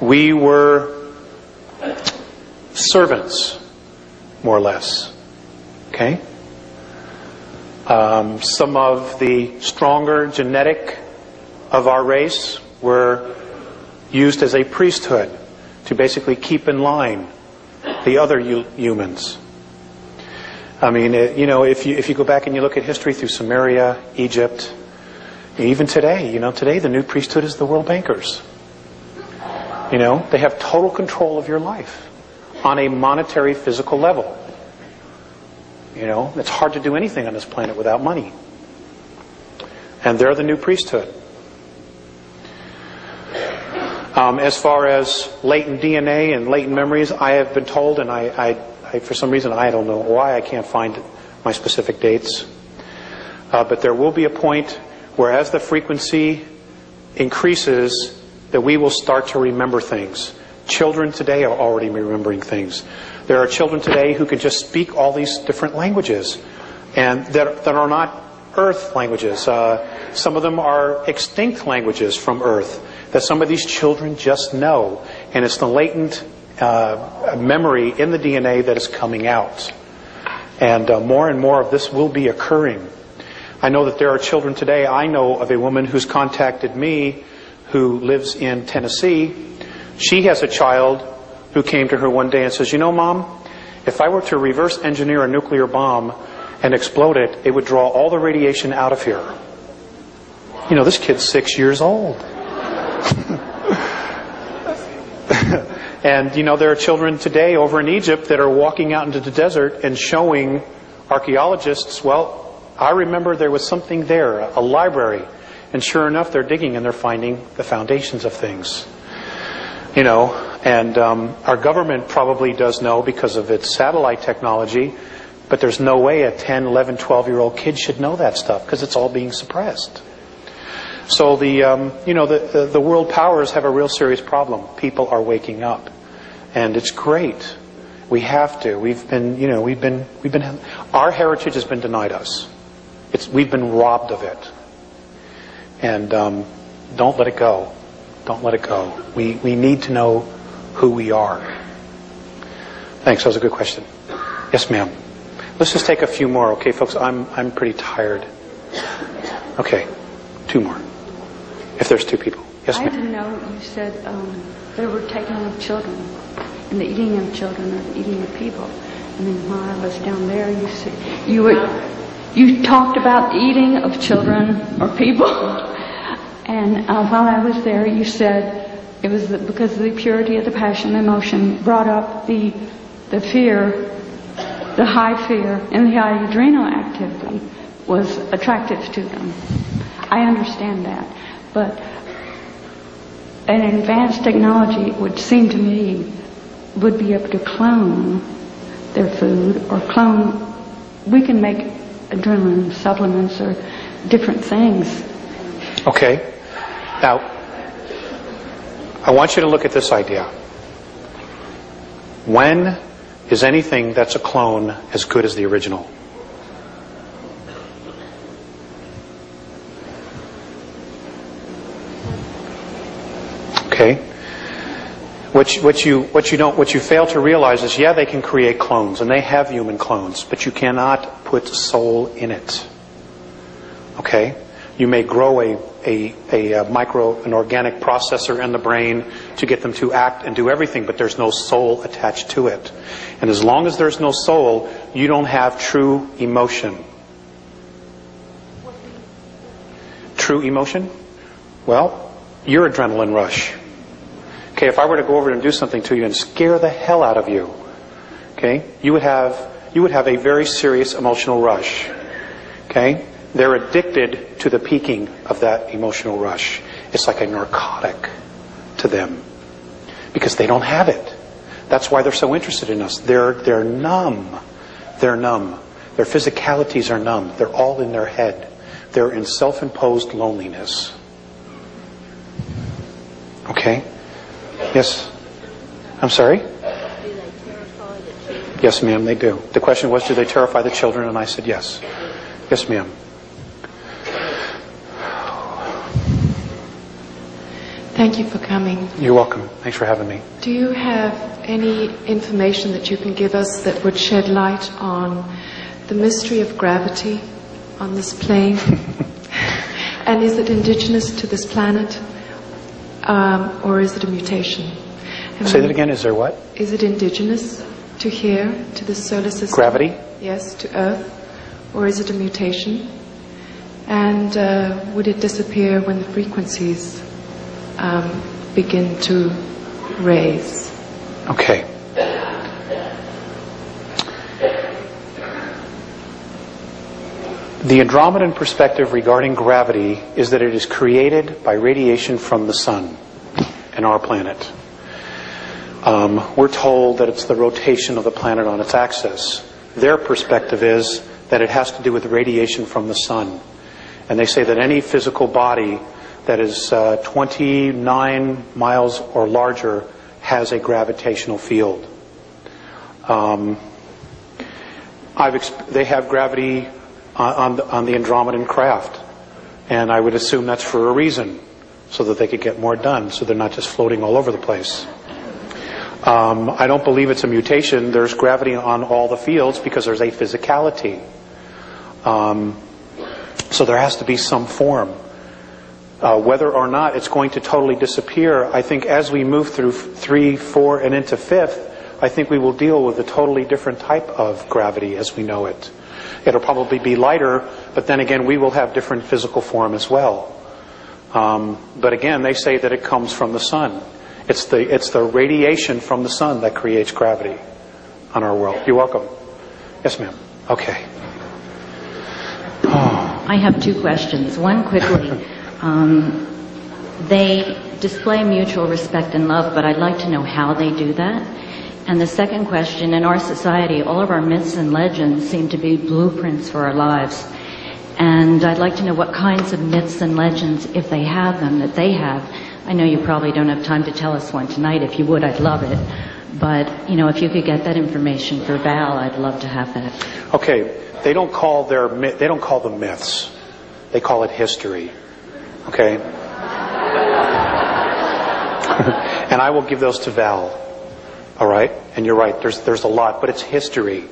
We were servants, more or less. Okay? Some of the stronger genetic of our race were used as a priesthood to basically keep in line the other humans. I mean, if you go back and you look at history through Samaria, Egypt, even today, today the new priesthood is the world bankers. They have total control of your life on a monetary, physical level. It's hard to do anything on this planet without money. And they're the new priesthood. As far as latent DNA and latent memories, I have been told, and I for some reason, I don't know why, I can't find my specific dates. But there will be a point where as the frequency increases, that we will start to remember things. Children today are already remembering things. There are children today who can just speak all these different languages, and that are not Earth languages. Some of them are extinct languages from Earth that some of these children just know, and it's the latent memory in the DNA that is coming out. And more of this will be occurring. I know that there are children today. I know of a woman who's contacted me who lives in Tennessee. She has a child who came to her one day and says, Mom, if I were to reverse engineer a nuclear bomb and explode it, it would draw all the radiation out of here. This kid's 6 years old. And, there are children today over in Egypt that are walking out into the desert and showing archaeologists, well, I remember there was something there, a library. And sure enough, they're digging and they're finding the foundations of things. And our government probably does know because of its satellite technology, but there's no way a 10, 11, 12-year-old kid should know that stuff because it's all being suppressed. So the world powers have a real serious problem. People are waking up, and it's great. We have to. Our heritage has been denied us. We've been robbed of it, and don't let it go. Don't let it go. We need to know who we are. Thanks. That was a good question. Yes, ma'am. Let's just take a few more, okay, folks? I'm pretty tired. Okay, 2 more. If there's 2 people. Yes, ma'am. I didn't know you said they were taking of children and the eating of children or the eating of people. And then while I was down there, you talked about the eating of children or people. And while I was there, you said it was because of the purity of the passion and emotion brought up the fear, the high fear, and the high adrenal activity was attractive to them. I understand that. But an advanced technology would seem to me would be able to clone their food or clone. We can make adrenaline supplements or different things. Okay. Now, I want you to look at this idea. When is anything that's a clone as good as the original? Okay. What you fail to realize is, yeah, they can create clones, and they have human clones, but you cannot put soul in it. Okay? You may grow an organic processor in the brain to get them to act and do everything, but there's no soul attached to it. And as long as there's no soul, you don't have true emotion. True emotion? Well, your adrenaline rush. Okay, if I were to go over and do something to you and scare the hell out of you, okay, you would have a very serious emotional rush. Okay? They're addicted to the peaking of that emotional rush. It's like a narcotic to them because they don't have it. That's why they're so interested in us. They're numb. They're numb. Their physicalities are numb. They're all in their head. They're in self-imposed loneliness. Okay? Yes? I'm sorry? Do they terrify the children? Yes, ma'am, they do. The question was, do they terrify the children? And I said yes. Yes, ma'am. Thank you for coming. You're welcome. Thanks for having me. Do you have any information that you can give us that would shed light on the mystery of gravity on this plane? And is it indigenous to this planet, or is it a mutation? Say that again. Is there what? Is it indigenous to here, to the solar system? Gravity? Yes, to Earth. Or is it a mutation? And would it disappear when the frequencies begin to raise? Okay. The Andromedan perspective regarding gravity is that it is created by radiation from the sun and our planet. We're told that it's the rotation of the planet on its axis. Their perspective is that it has to do with radiation from the sun. And they say that any physical body that is 29 miles or larger has a gravitational field. They have gravity on the Andromedan craft. And I would assume that's for a reason, so that they could get more done, so they're not just floating all over the place. I don't believe it's a mutation. There's gravity on all the fields because there's a physicality. So there has to be some form. Whether or not it's going to totally disappear, I think as we move through 3, 4, and into 5th, I think we will deal with a totally different type of gravity as we know it. It'll probably be lighter, but then again, we will have different physical form as well. But again, they say that it comes from the sun. It's the radiation from the sun that creates gravity on our world. You're welcome. Yes, ma'am. Okay. I have 2 questions. One quickly. They display mutual respect and love, but I'd like to know how they do that. And the second question, in our society, all of our myths and legends seem to be blueprints for our lives. And I'd like to know what kinds of myths and legends, if they have them, that they have. I know you probably don't have time to tell us one tonight. If you would, I'd love it. But, if you could get that information for Val, I'd love to have that. Okay. They don't call them myths. They call it history. Okay? And I will give those to Val. All right? And you're right, there's a lot, but it's history.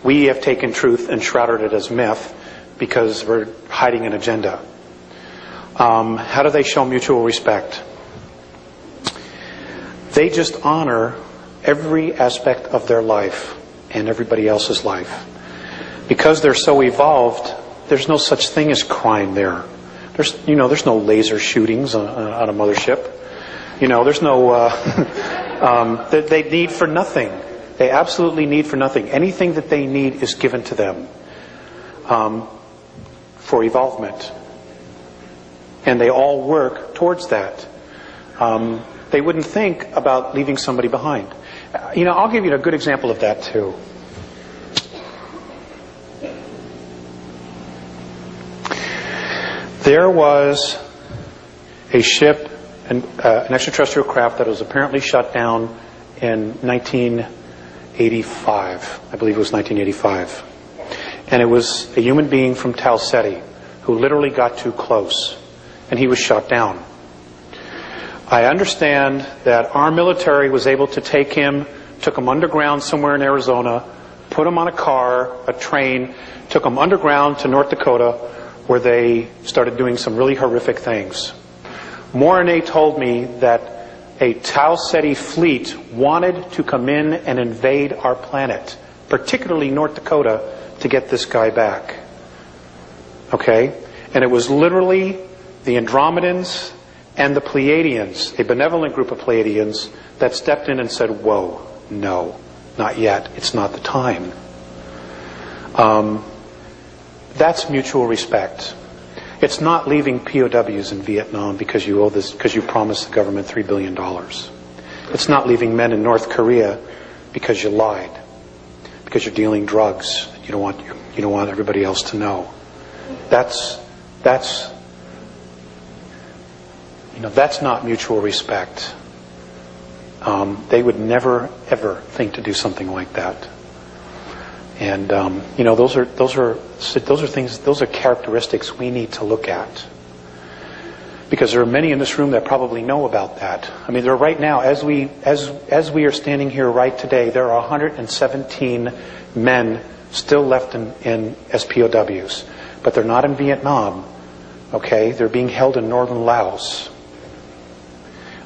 We have taken truth and shrouded it as myth because we're hiding an agenda. How do they show mutual respect? They just honor every aspect of their life and everybody else's life. Because they're so evolved, there's no such thing as crime there. There's no laser shootings on a mothership. There's no... they need for nothing. They absolutely need for nothing. Anything that they need is given to them for evolvement. And they all work towards that. They wouldn't think about leaving somebody behind. I'll give you a good example of that too. There was a ship, an extraterrestrial craft that was apparently shut down in 1985. I believe it was 1985. And it was a human being from Talseti who literally got too close, and he was shot down. I understand that our military was able to take him, took him underground somewhere in Arizona, put him on a car, a train, took him underground to North Dakota, where they started doing some really horrific things. Morane told me that a Talseti fleet wanted to come in and invade our planet, particularly North Dakota, to get this guy back. Okay? And it was literally the Andromedans and the Pleiadians, a benevolent group of Pleiadians, that stepped in and said, whoa, no, not yet. It's not the time. That's mutual respect. It's not leaving POWs in Vietnam because you promised the government $3 billion. It's not leaving men in North Korea because you lied, because you're dealing drugs. You don't want everybody else to know. That's not mutual respect. They would never ever think to do something like that. And those are things. Those are characteristics we need to look at. Because there are many in this room that probably know about that. I mean, there are right now, as we are standing here right today, there are 117 men still left in SPOWs. But they're not in Vietnam, okay? They're being held in northern Laos.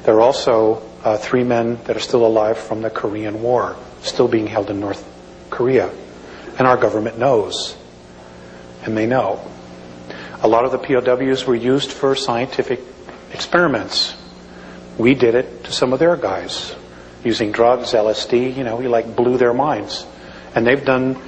There are also 3 men that are still alive from the Korean War, still being held in North Korea. And our government knows. And they know. A lot of the POWs were used for scientific experiments. We did it to some of their guys. Using drugs, LSD, we blew their minds. And they've done